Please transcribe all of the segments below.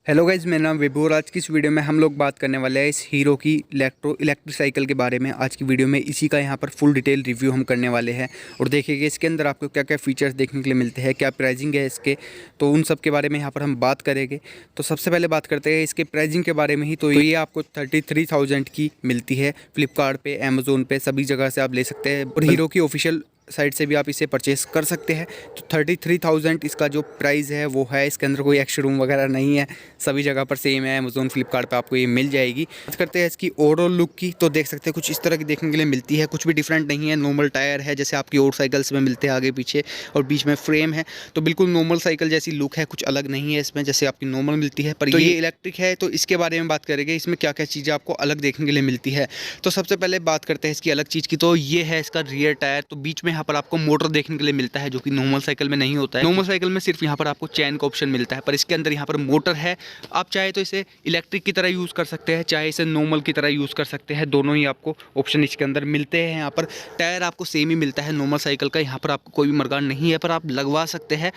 Hello guys, मेरा नाम विभू और आज की इस वीडियो में हम लोग बात करने वाले हैं इस हीरो की इलेक्ट्रिक साइकिल के बारे में। आज की वीडियो में इसी का यहाँ पर फुल डिटेल रिव्यू हम करने वाले हैं और देखिएगा इसके अंदर आपको क्या क्या फीचर्स देखने के लिए मिलते हैं, क्या प्राइसिंग है इसके, तो उन सब के बारे में यहाँ पर हम बात करेंगे। तो सबसे पहले बात करते हैं इसके प्राइसिंग के बारे में ही। तो ये आपको 33,000 की मिलती है फ्लिपकार्ट पे, अमेजोन पे, सभी जगह से आप ले सकते हैं और हीरो की ऑफिशियल साइट से भी आप इसे परचेस कर सकते हैं। तो 33,000 इसका जो प्राइस है वो है। इसके अंदर कोई एक्स्ट्रा रूम वगैरह नहीं है, सभी जगह पर सेम है। अमेजोन फ्लिपकार्ट पे आपको ये मिल जाएगी। बात करते हैं इसकी ओवरऑल लुक की, तो देख सकते हैं कुछ इस तरह की देखने के लिए मिलती है। कुछ भी डिफरेंट नहीं है, नॉर्मल टायर है जैसे आपकी और साइकिल्स में मिलते हैं, आगे पीछे और बीच में फ्रेम है। तो बिल्कुल नॉर्मल साइकिल जैसी लुक है, कुछ अलग नहीं है इसमें जैसे आपकी नॉर्मल मिलती है। पर तो ये इलेक्ट्रिक है, तो इसके बारे में बात करेंगे इसमें क्या क्या चीज़ें आपको अलग देखने के लिए मिलती है। तो सबसे पहले बात करते हैं इसकी अलग चीज़ की, तो ये है इसका रियर टायर। तो बीच में यहाँ पर आपको मोटर देखने के लिए मिलता है जो कि नॉर्मल साइकिल में नहीं होता है। नॉर्मल साइकिल में सिर्फ यहाँ पर आपको चैन का ऑप्शन मिलता है, पर इसके अंदर यहाँ पर मोटर है। आप चाहे तो इसे इलेक्ट्रिक की तरह यूज़ कर सकते हैं, चाहे इसे नॉर्मल की तरह यूज़ कर सकते हैं। दोनों ही आपको ऑप्शन इसके अंदर मिलते हैं। यहाँ पर टायर आपको सेम ही मिलता है नॉर्मल साइकिल का, यहाँ पर आपको कोई भी मरगान नहीं है, पर आप लगवा सकते हैं।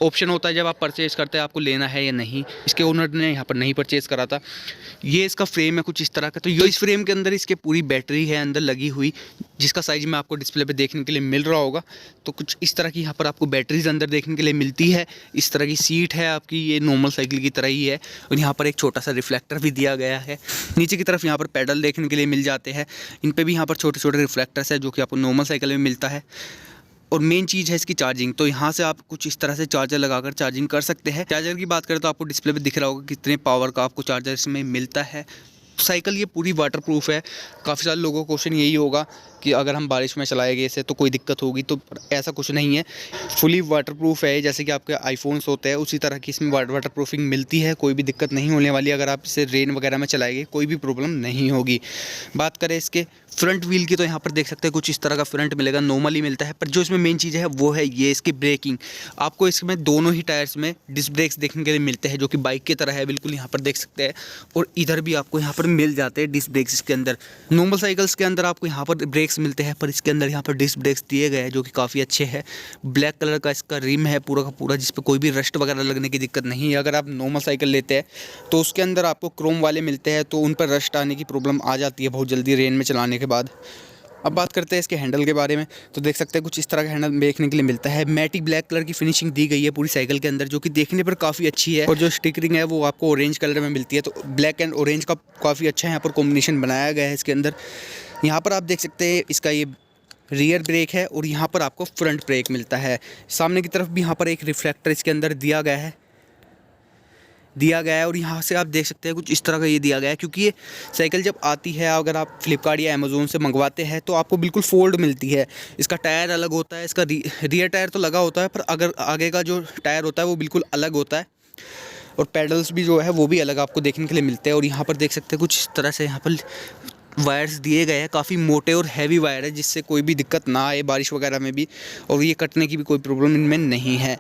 ऑप्शन होता है जब आप परचेज़ करते हैं आपको लेना है या नहीं। इसके ओनर ने यहाँ पर नहीं परचेज़ करा था। ये इसका फ्रेम है कुछ इस तरह का। तो ये इस फ्रेम के अंदर इसके पूरी बैटरी है अंदर लगी हुई, जिसका साइज में आपको डिस्प्ले पे देखने के लिए मिल रहा होगा। तो कुछ इस तरह की यहाँ पर आपको बैटरीज अंदर देखने के लिए मिलती है। इस तरह की सीट है आपकी, ये नॉर्मल साइकिल की तरह ही है। और यहाँ पर एक छोटा सा रिफ्लेक्टर भी दिया गया है। नीचे की तरफ यहाँ पर पैडल देखने के लिए मिल जाते हैं, इन पर भी यहाँ पर छोटे छोटे रिफ्लेक्टर्स है जो कि आपको नॉर्मल साइकिल में मिलता है। और मेन चीज़ है इसकी चार्जिंग। तो यहाँ से आप कुछ इस तरह से चार्जर लगाकर चार्जिंग कर सकते हैं। चार्जर की बात करें तो आपको डिस्प्ले पे दिख रहा होगा कितने पावर का आपको चार्जर इसमें मिलता है। साइकिल ये पूरी वाटरप्रूफ है। काफ़ी सारे लोगों का क्वेश्चन यही होगा कि अगर हम बारिश में चलाएंगे इसे तो कोई दिक्कत होगी, तो ऐसा कुछ नहीं है। फुली वाटरप्रूफ है, जैसे कि आपके आईफोन्स होते हैं उसी तरह की इसमें वाटरप्रूफिंग मिलती है। कोई भी दिक्कत नहीं होने वाली। अगर आप इसे रेन वगैरह में चलाएंगे कोई भी प्रॉब्लम नहीं होगी। बात करें इसके फ्रंट व्हील की, तो यहाँ पर देख सकते हैं कुछ इस तरह का फ्रंट मिलेगा, नॉर्मली मिलता है। पर जो इसमें मेन चीज़ है वो है ये इसकी ब्रेकिंग। आपको इसमें दोनों ही टायर्स में डिस्क ब्रेक्स देखने के लिए मिलते हैं जो कि बाइक की तरह है, बिल्कुल यहाँ पर देख सकते हैं। और इधर भी आपको यहाँ पर मिल जाते हैं डिस्क ब्रेक्स। इसके अंदर नॉर्मल साइकिल्स के अंदर आपको यहाँ पर ब्रेक्स मिलते हैं, पर इसके अंदर यहाँ पर डिस्क ब्रेक्स दिए गए हैं जो कि काफ़ी अच्छे हैं। ब्लैक कलर का इसका रिम है पूरा का पूरा, जिस पर कोई भी रस्ट वगैरह लगने की दिक्कत नहीं है। अगर आप नॉर्मल साइकिल लेते हैं तो उसके अंदर आपको क्रोम वाले मिलते हैं, तो उन पर रस्ट आने की प्रॉब्लम आ जाती है बहुत जल्दी रेन में चलाने के बाद। अब बात करते हैं इसके हैंडल के बारे में, तो देख सकते हैं कुछ इस तरह का हैंडल देखने के लिए मिलता है। मैटिक ब्लैक कलर की फिनिशिंग दी गई है पूरी साइकिल के अंदर, जो कि देखने पर काफ़ी अच्छी है। और जो स्टिकरिंग है वो आपको ऑरेंज कलर में मिलती है। तो ब्लैक एंड ऑरेंज का काफ़ी अच्छा यहाँ पर कॉम्बिनेशन बनाया गया है इसके अंदर। यहाँ पर आप देख सकते हैं इसका ये रियर ब्रेक है और यहाँ पर आपको फ्रंट ब्रेक मिलता है। सामने की तरफ भी यहाँ पर एक रिफ्लेक्टर इसके अंदर दिया गया है और यहाँ से आप देख सकते हैं कुछ इस तरह का ये दिया गया है। क्योंकि ये साइकिल जब आती है, अगर आप फ्लिपकार्ट या अमेज़ोन से मंगवाते हैं तो आपको बिल्कुल फोल्ड मिलती है। इसका टायर अलग होता है, इसका रियर टायर तो लगा होता है, पर अगर आगे का जो टायर होता है वो बिल्कुल अलग होता है। और पैडल्स भी जो है वो भी अलग आपको देखने के लिए मिलते हैं। और यहाँ पर देख सकते हैं कुछ इस तरह से यहाँ पर वायर्स दिए गए हैं, काफ़ी मोटे और हैवी वायर है, जिससे कोई भी दिक्कत ना आए बारिश वगैरह में भी, और ये कटने की भी कोई प्रॉब्लम इनमें नहीं है।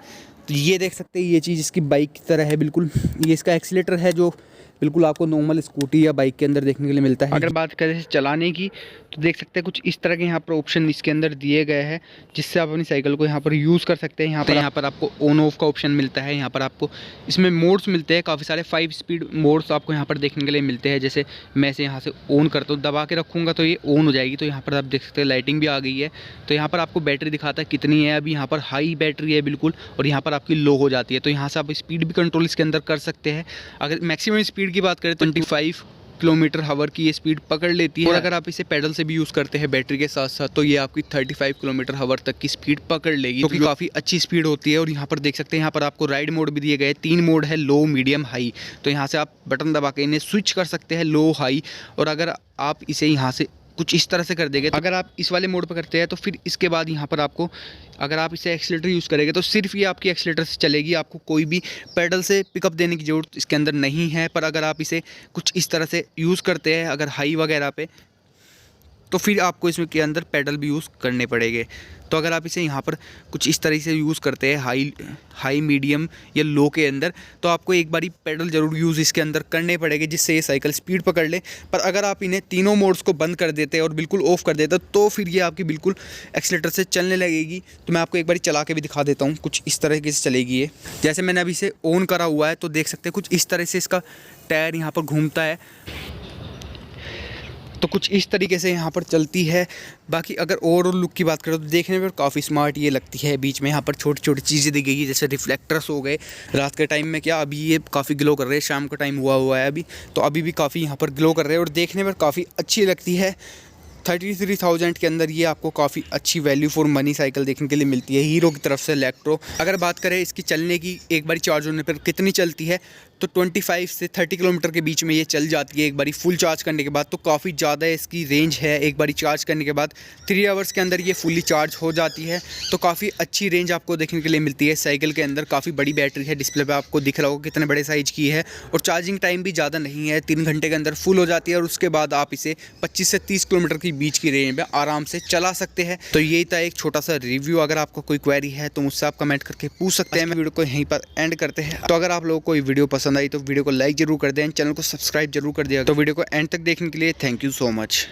तो ये देख सकते हैं ये चीज़ इसकी बाइक की तरह है बिल्कुल। ये इसका एक्सीलेटर है जो बिल्कुल आपको नॉर्मल स्कूटी या बाइक के अंदर देखने के लिए मिलता है। अगर बात करें चलाने की तो देख सकते हैं कुछ इस तरह के यहाँ पर ऑप्शन इसके अंदर दिए गए हैं, जिससे आप अपनी साइकिल को यहाँ पर यूज़ कर सकते हैं। यहाँ पर आपको ऑन ऑफ का ऑप्शन मिलता है। यहाँ पर आपको इसमें मोड्स मिलते हैं, काफ़ी सारे 5 स्पीड मोड्स आपको यहाँ पर देखने के लिए मिलते हैं। जैसे मैं इसे यहाँ से ऑन करता हूँ, दबा के रखूँगा तो ये ऑन हो जाएगी। तो यहाँ पर आप देख सकते हैं लाइटिंग भी आ गई है। तो यहाँ पर आपको बैटरी दिखाता है कितनी है। अभी यहाँ पर हाई बैटरी है बिल्कुल, और यहाँ पर आपकी लो हो जाती है। तो यहाँ से आप स्पीड भी कंट्रोल इसके अंदर कर सकते हैं। अगर मैक्सिमम स्पीड की बात करें तो 25 किलोमीटर हावर की ये स्पीड पकड़ लेती है। और अगर आप इसे पैडल से भी यूज़ करते हैं बैटरी के साथ साथ, तो ये आपकी 35 किलोमीटर हावर तक की स्पीड पकड़ लेगी, जो कि काफ़ी अच्छी स्पीड होती है। और यहाँ पर देख सकते हैं यहाँ पर आपको राइड मोड भी दिए गए, 3 मोड है, लो, मीडियम, हाई। तो यहाँ से आप बटन दबा के इन्हें स्विच कर सकते हैं, लो, हाई। और अगर आप इसे यहाँ से कुछ इस तरह से कर देंगे, तो अगर आप इस वाले मोड पर करते हैं तो फिर इसके बाद यहाँ पर आपको, अगर आप इसे एक्सीलेटर यूज़ करेंगे तो सिर्फ ये आपकी एक्सीलेटर से चलेगी। आपको कोई भी पैडल से पिकअप देने की ज़रूरत इसके अंदर नहीं है। पर अगर आप इसे कुछ इस तरह से यूज़ करते हैं, अगर हाई वगैरह पे, तो फिर आपको इसमें के अंदर पेडल भी यूज़ करने पड़ेंगे। तो अगर आप इसे यहाँ पर कुछ इस तरह से यूज़ करते हैं हाई मीडियम या लो के अंदर, तो आपको एक बारी पेडल ज़रूर यूज़ इसके अंदर करने पड़ेंगे जिससे ये साइकिल स्पीड पकड़ ले। पर अगर आप इन्हें तीनों मोड्स को बंद कर देते हैं और बिल्कुल ऑफ कर देते तो फिर ये आपकी बिल्कुल एक्सीलेटर से चलने लगेगी। तो मैं आपको एक बारी चला के भी दिखा देता हूँ, कुछ इस तरीके से चलेगी ये। जैसे मैंने अभी इसे ऑन करा हुआ है तो देख सकते हैं कुछ इस तरह से इसका टायर यहाँ पर घूमता है, तो कुछ इस तरीके से यहाँ पर चलती है। बाकी अगर ओवरऑल लुक की बात करें तो देखने में काफ़ी स्मार्ट ये लगती है। बीच में यहाँ पर छोटी छोटी चीज़ें दी गई है, जैसे रिफ्लेक्टर्स हो गए। रात के टाइम में क्या, अभी ये काफ़ी ग्लो कर रहे हैं, शाम का टाइम हुआ है अभी, तो अभी भी काफ़ी यहाँ पर ग्लो कर रहे हैं और देखने में काफ़ी अच्छी लगती है। 33,000 के अंदर ये आपको काफ़ी अच्छी वैल्यू फॉर मनी साइकिल देखने के लिए मिलती है हीरो की तरफ से इलेक्ट्रो। अगर बात करें इसकी चलने की, एक बारी चार्ज होने पर कितनी चलती है, तो 25 से 30 किलोमीटर के बीच में ये चल जाती है एक बारी फुल चार्ज करने के बाद। तो काफ़ी ज़्यादा इसकी रेंज है। एक बारी चार्ज करने के बाद 3 आवर्स के अंदर ये फुली चार्ज हो जाती है। तो काफ़ी अच्छी रेंज आपको देखने के लिए मिलती है साइकिल के अंदर। काफ़ी बड़ी बैटरी है, डिस्प्ले पे आपको दिख रहा होगा कितने बड़े साइज़ की है। और चार्जिंग टाइम भी ज़्यादा नहीं है, 3 घंटे के अंदर फुल हो जाती है और उसके बाद आप इसे 25 से 30 किलोमीटर के बीच की रेंज में आराम से चला सकते हैं। तो यही था एक छोटा सा रिव्यू। अगर आपको कोई क्वेरी है तो मुझसे आप कमेंट करके पूछ सकते हैं। मैं वीडियो को यहीं पर एंड करते हैं। तो अगर आप लोगों को ये वीडियो पसंद आई तो वीडियो को लाइक जरूर कर दें, चैनल को सब्सक्राइब जरूर कर दिया। तो वीडियो को एंड तक देखने के लिए थैंक यू सो मच।